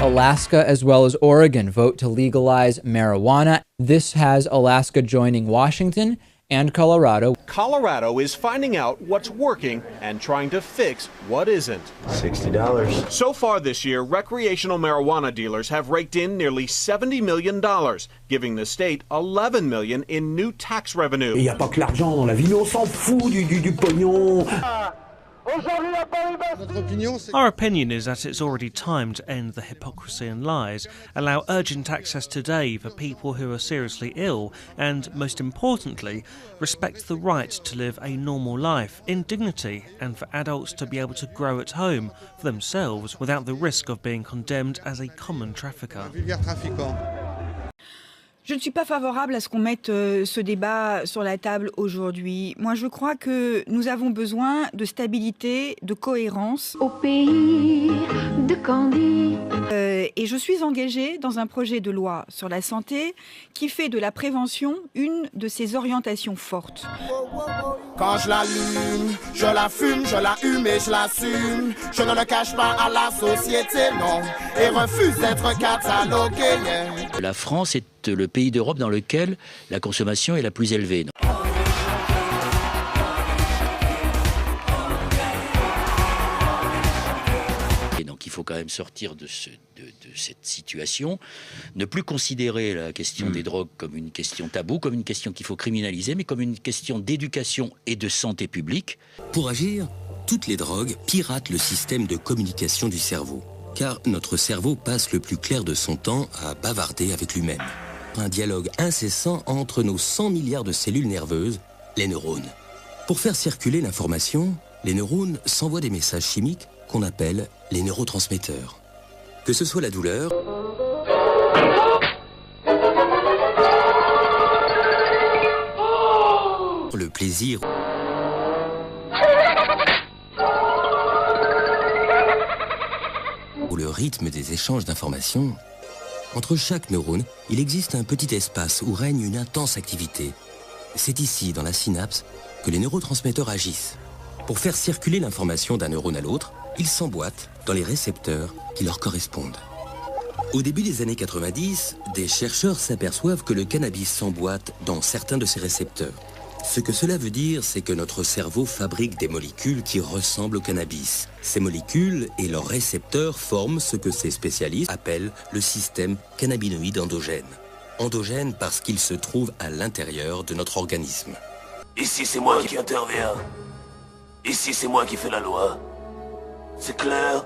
Alaska as well as Oregon vote to legalize marijuana. This has Alaska joining Washington and Colorado. Colorado is finding out what's working and trying to fix what isn't. $60. So far this year, recreational marijuana dealers have raked in nearly $70 million, giving the state $11 million in new tax revenue. Il n'y a pas que l'argent dans la vie, mais on s'en fout du pognon. Our opinion is that it's already time to end the hypocrisy and lies, allow urgent access today for people who are seriously ill, and, most importantly, respect the right to live a normal life in dignity and for adults to be able to grow at home for themselves without the risk of being condemned as a common trafficker. Je ne suis pas favorable à ce qu'on mette ce débat sur la table aujourd'hui. Moi, je crois que nous avons besoin de stabilité, de cohérence. Au pays de Candy. Et je suis engagée dans un projet de loi sur la santé qui fait de la prévention une de ses orientations fortes. Quand je l'allume, je la fume, je la hume et je l'assume. Je ne le cache pas à la société, non, et refuse d'être catalogué. La France est le pays d'Europe dans lequel la consommation est la plus élevée. Et donc il faut quand même sortir de cette situation, ne plus considérer la question des drogues comme une question taboue, comme une question qu'il faut criminaliser, mais comme une question d'éducation et de santé publique. Pour agir, toutes les drogues piratent le système de communication du cerveau. Car notre cerveau passe le plus clair de son temps à bavarder avec lui-même. Un dialogue incessant entre nos 100 milliards de cellules nerveuses, les neurones. Pour faire circuler l'information, les neurones s'envoient des messages chimiques qu'on appelle les neurotransmetteurs. Que ce soit la douleur, le plaisir ou le rythme des échanges d'informations, entre chaque neurone, il existe un petit espace où règne une intense activité. C'est ici, dans la synapse, que les neurotransmetteurs agissent. Pour faire circuler l'information d'un neurone à l'autre, ils s'emboîtent dans les récepteurs qui leur correspondent. Au début des années 90, des chercheurs s'aperçoivent que le cannabis s'emboîte dans certains de ces récepteurs. Ce que cela veut dire, c'est que notre cerveau fabrique des molécules qui ressemblent au cannabis. Ces molécules et leurs récepteurs forment ce que ces spécialistes appellent le système cannabinoïde endogène. Endogène parce qu'il se trouve à l'intérieur de notre organisme. Ici, c'est moi qui interviens. Ici, c'est moi qui fais la loi. C'est clair ?